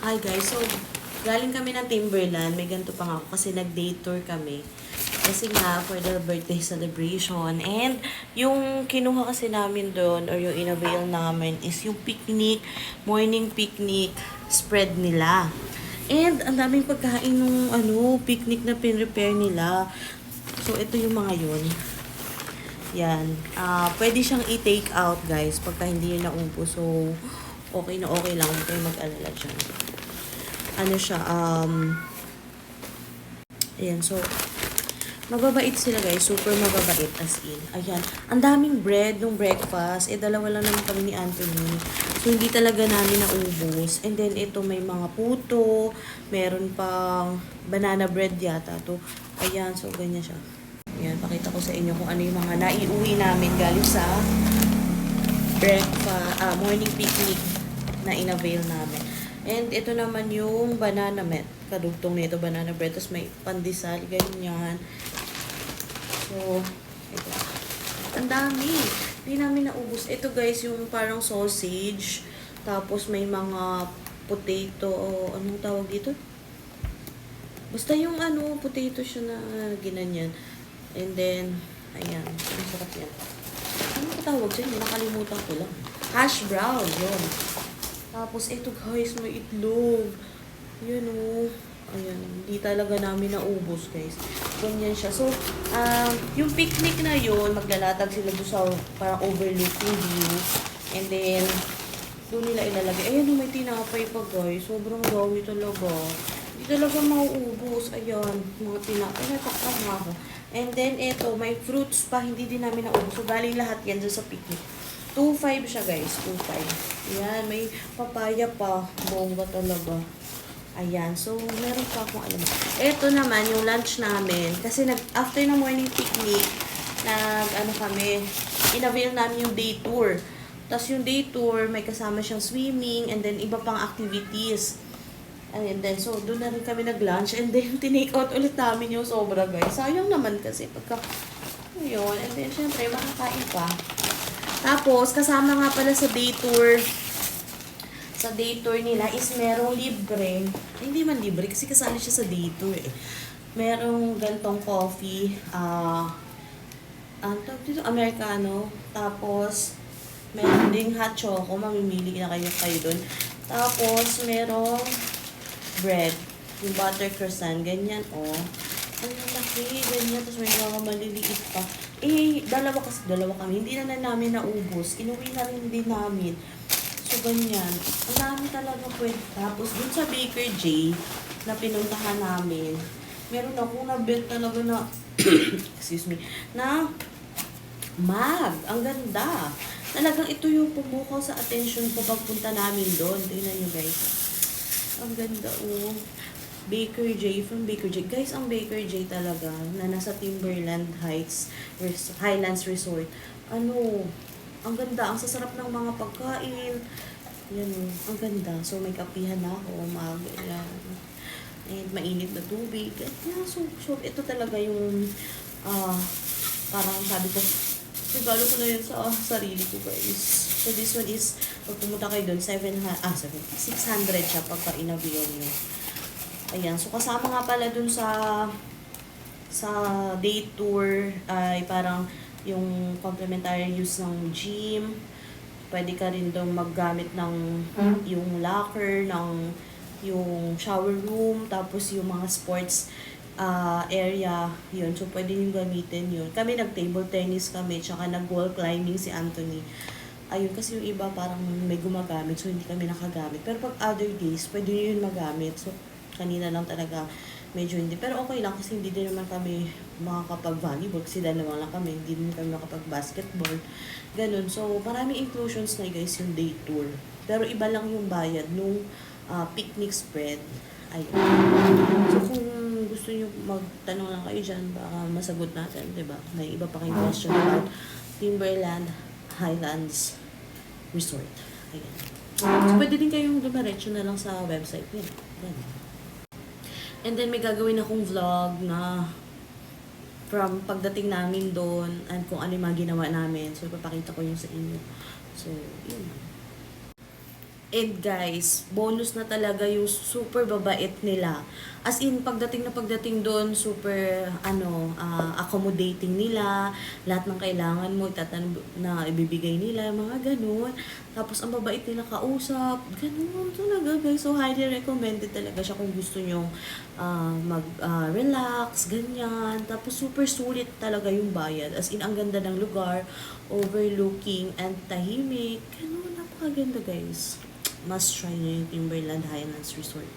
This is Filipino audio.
Hi guys, so galing kami ng Timberland, may ganito pa nga ako kasi nag-day tour kami. Kasi nga, for the birthday celebration. And yung kinuha kasi namin doon, or yung inavail namin, is yung picnic, morning picnic spread nila. And ang daming pagkain nung picnic na pinrepare nila. So, ito yung mga yun. Yan. Pwede siyang i-take out, guys, pagka hindi yun naupo. So, okay na okay lang. Huwag kayong mag-alala dyan. Ano siya, ayan, so, mababait sila guys, super mababait as in. Ayan, ang daming bread nung breakfast, dalawa lang naman kami ni Anthony. So, hindi talaga namin naubos. And then, ito may mga puto, meron pang banana bread yata to. Ayan, so, ganyan siya. Ayan, pakita ko sa inyo kung ano yung mga naiuwi namin galing sa breakfast, morning picnic na inavail namin. And ito naman yung banana met. Kadugtong nito banana bread. Tapos may pandesal, ganyan. So, ito. Ang dami. Hindi namin naubos. Ito guys, yung parang sausage. Tapos may mga potato. O anong tawag dito? Basta yung potato siya na ginanyan. And then, ayan. Ang sarap yan. Ano ko tawag dyan? Nakalimutan ko lang. Hash brown. Yun. Tapos, ito guys, may itlog. Yan o. Ayan, hindi talaga namin naubos guys. Ganyan siya. So, yung picnic na yun, maglalatag sila doon sa parang overlooking view. And then, doon nila ilalagay. Ayan o, may tinapay pa guys. Sobrang dami talaga. Hindi talaga mauubos. Ayan, mga tinapay. Natakpan nga ako. And then, ito, may fruits pa. Hindi din namin naubos. So, galing lahat yan doon sa picnic. 2.5 siya guys, 2.5. Ayan, may papaya pa. Bongga talaga. Ayan, so meron pa akong alam. Ito naman yung lunch namin. Kasi after ng morning picnic, kami, inavail namin yung day tour. Tapos yung day tour, may kasama siyang swimming and then iba pang activities. And then, so doon na rin kami nag-lunch and then tinake out ulit namin yung sobra guys. Sayang naman kasi pagka, yun. And then, syempre, makakain pa. Tapos, kasama nga pala sa day tour nila is merong libre. Ay, hindi man libre kasi kasali siya sa day tour eh. Merong gantong coffee, dito, Americano. Tapos, meron ding hot choco, mamimili na kayo doon. Tapos, merong bread, yung butter croissant, ganyan oh. Ang laki, ganyan. Tapos may mga maliliit pa. Dalawa kami. Hindi na namin naubos. Inuwi na rin din namin. So, ganyan. Ang dami talaga pwede. Tapos, dun sa Baker J, na pinuntahan namin, meron akong nabit talaga na, excuse me, na mug. Ang ganda. Talagang ito yung pumukaw sa attention ko pagpunta namin doon. Tingnan nyo guys. Ang ganda oh. Baker J, from Baker J. Guys, ang Baker J talaga, na nasa Timberland Heights, Highlands Resort. Ang ganda, ang sasarap ng mga pagkain. Yan o, ang ganda. So, may kapihan na ako, yan. And mainit na tubig. Yeah, so, ito talaga yung, parang sabi ko, regalo ko na yun sa sarili ko, guys. So, this one is, pag pumunta kayo doon, 600 siya pagka inabiyon nyo. Ayan, so kasama nga pala dun sa day tour ay parang yung complimentary use ng gym. Pwede ka rin doon maggamit ng yung locker, yung shower room, tapos yung mga sports area, yun. So, pwede yung gamitin yun. Kami nag-table tennis kami, tsaka nag-wall climbing si Anthony. Ayun, kasi yung iba parang may gumagamit, so hindi kami nakagamit. Pero pag other days, pwede yun magamit. So, kanina lang talaga medyo hindi. Pero okay lang kasi hindi din naman kami makakapag-volleyball kasi dalawa lang kami. Hindi din kami makapag-basketball. Ganun. So, maraming inclusions na guys yung day tour. Pero iba lang yung bayad nung picnic spread. Ayun. So, kung gusto nyo magtanong lang kayo dyan, baka masagot natin, diba? May iba pa kayong question about Timberland Highlands Resort. Ayun. So, pwede din kayong dumiretso na lang sa website nila. Ganun. And then, may gagawin akong vlog na from pagdating namin doon and kung ano yung mga ginawa namin. So, ipapakita ko yung sa inyo. So, yun. And guys, bonus na talaga yung super babait nila. As in, pagdating doon, super, accommodating nila. Lahat ng kailangan mo, na ibibigay nila, mga ganun. Tapos, ang babait nila kausap. Ganun talaga, guys. So, highly recommended talaga siya kung gusto nyo relax, ganyan. Tapos, super sulit talaga yung bayad. As in, ang ganda ng lugar, overlooking, and tahimik. Ganun, napakaganda, guys. Must try nyo yung Timberland Highlands Resort.